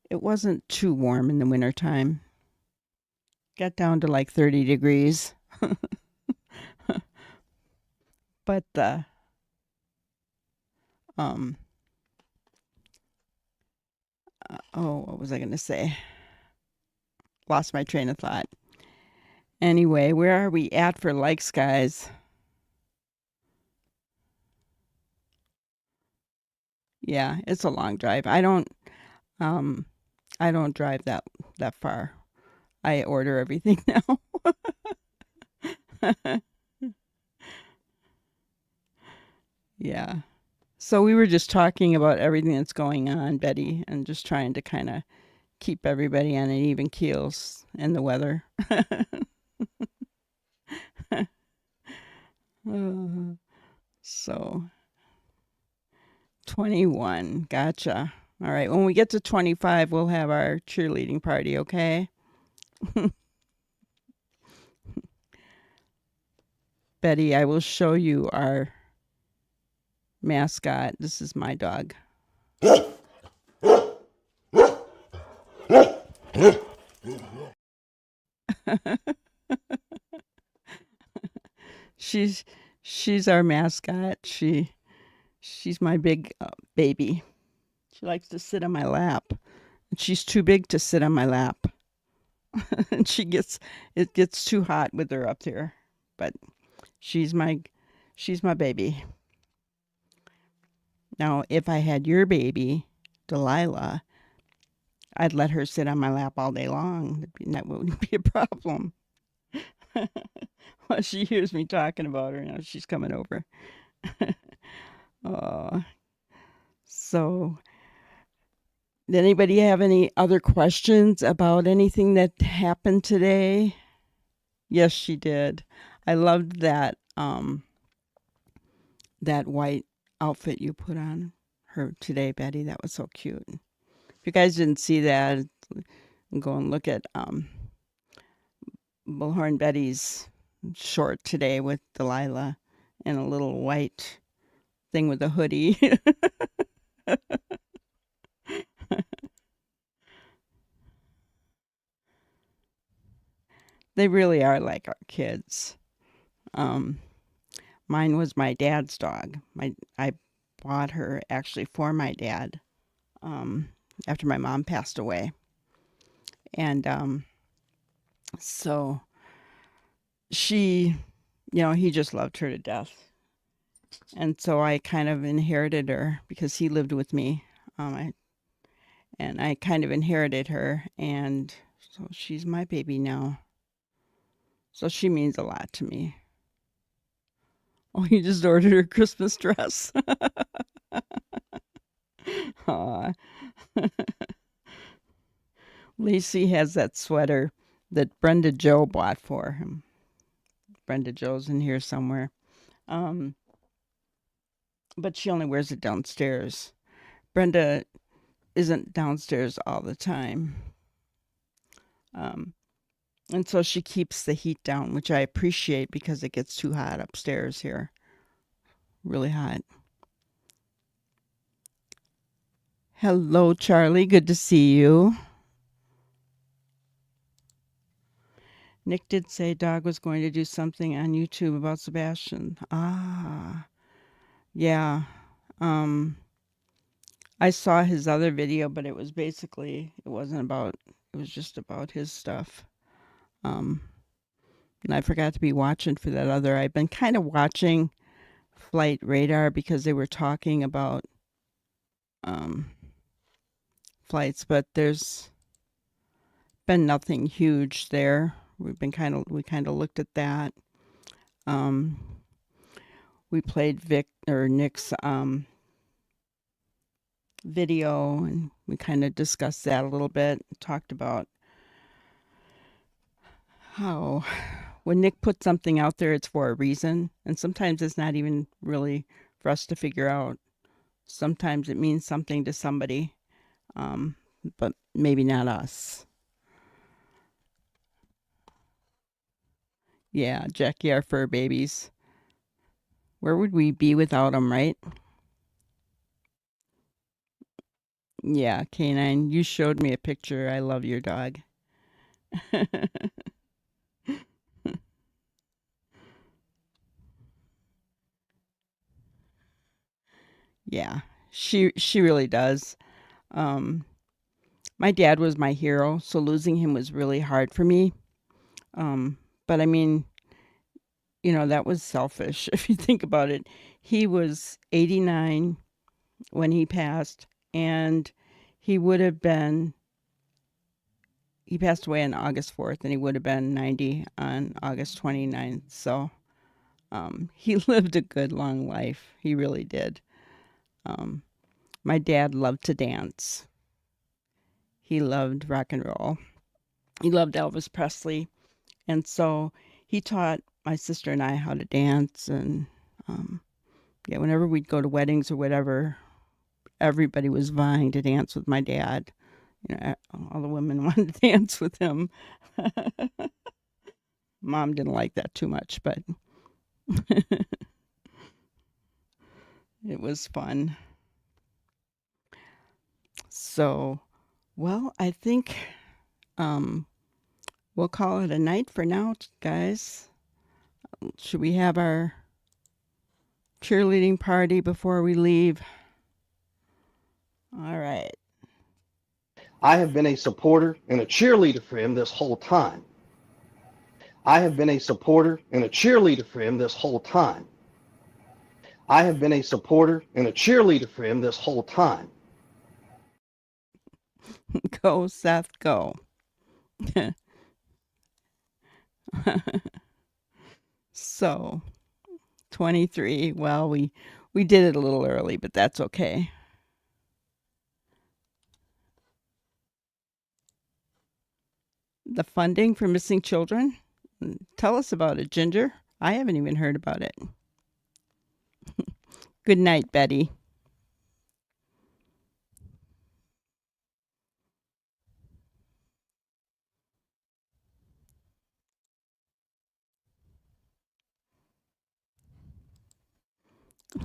it wasn't too warm in the wintertime. Got down to like 30 degrees. But um oh, what was I going to say? Lost my train of thought. Anyway, where are we at for likes, guys? Yeah, it's a long drive. Um I don't drive that far. I order everything now. Yeah. So we were just talking about everything that's going on, Betty, and just trying to kind of keep everybody on an even keels and the weather. Uh, so 21. Gotcha. All right. When we get to 25, we'll have our cheerleading party, okay? Betty, I will show you our mascot. This is my dog. she's she's our mascot. She's my big baby. She likes to sit on my lap. And she's too big to sit on my lap. And it gets too hot with her up there. But she's my baby. Now, if I had your baby, Delilah, I'd let her sit on my lap all day long. That wouldn't be a problem. Well, she hears me talking about her now. She's coming over. Oh, so did anybody have any other questions about anything that happened today? Yes, she did. I loved that white outfit you put on her today, Betty. That was so cute. If you guys didn't see that, go and look at Bullhorn Betty's short today with Delilah and a little white thing with a hoodie. They really are like our kids. Mine was my dad's dog. I bought her actually for my dad after my mom passed away. And so he just loved her to death. And so I kind of inherited her because he lived with me. I kind of inherited her, and so she's my baby now. So she means a lot to me. Oh, you just ordered her Christmas dress. Aw. Lacey has that sweater that Brenda Joe bought for him. Brenda Joe's in here somewhere. But she only wears it downstairs. Brenda isn't downstairs all the time. And so she keeps the heat down, which I appreciate because it gets too hot upstairs here. Really hot. Hello, Charlie. Good to see you. Nick did say dog was going to do something on YouTube about Sebastian. Ah, yeah. I saw his other video, but it was just about his stuff. And I forgot to be watching for that other. I've been kind of watching Flight Radar because they were talking about flights, but there's been nothing huge there. We kind of looked at that. We played Nick's video, and we kind of discussed that a little bit. Talked about how when Nick puts something out there, it's for a reason, and sometimes it's not even really for us to figure out. Sometimes it means something to somebody, but maybe not us. Yeah, Jackie, our fur babies. Where would we be without them, right? Yeah, Canine, you showed me a picture. I love your dog. Yeah, she really does. My dad was my hero, so losing him was really hard for me. But I mean, that was selfish if you think about it. He was 89 when he passed, and he would have been he passed away on August 4th, and he would have been 90 on August 29th. So he lived a good long life. He really did. My dad loved to dance. He loved rock and roll. He loved Elvis Presley. And so he taught my sister and I how to dance. And yeah, whenever we'd go to weddings or whatever, everybody was vying to dance with my dad. You know, all the women wanted to dance with him. Mom didn't like that too much, but it was fun. So, well, I think we'll call it a night for now, guys. Should we have our cheerleading party before we leave? All right. I have been a supporter and a cheerleader for him this whole time. I have been a supporter and a cheerleader for him this whole time. I have been a supporter and a cheerleader for him this whole time. Go, Seth, go. So, 23. Well, we did it a little early, but that's okay. The funding for missing children? Tell us about it, Ginger. I haven't even heard about it. Good night, Betty.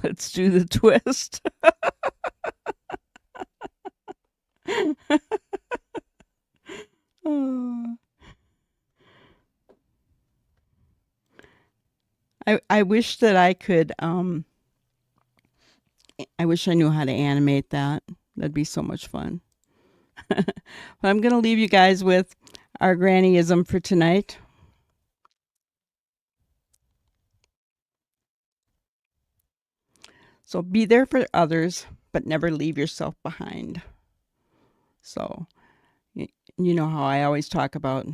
Let's do the twist. Oh. I wish that I could I wish I knew how to animate that. That'd be so much fun. But I'm going to leave you guys with our grannyism for tonight. So be there for others, but never leave yourself behind. So, you know how I always talk about,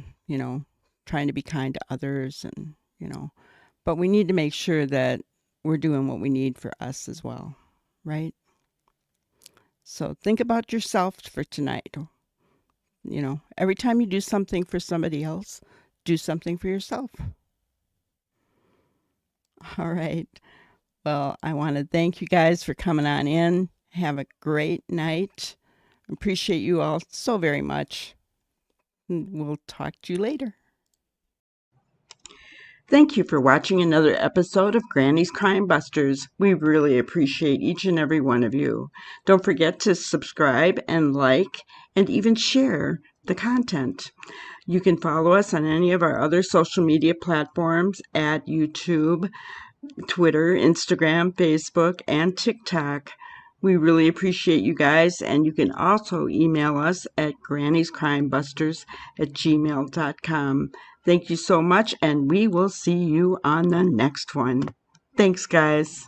trying to be kind to others and, but we need to make sure that we're doing what we need for us as well, right? So think about yourself for tonight. Every time you do something for somebody else, do something for yourself. All right. Well, I want to thank you guys for coming on in. Have a great night. Appreciate you all so very much. We'll talk to you later. Thank you for watching another episode of Granny's Crime Busters. We really appreciate each and every one of you. Don't forget to subscribe and like and even share the content. You can follow us on any of our other social media platforms at YouTube, Twitter, Instagram, Facebook, and TikTok. We really appreciate you guys, and you can also email us at granniescrimebusters@gmail.com. Thank you so much, and we will see you on the next one. Thanks, guys.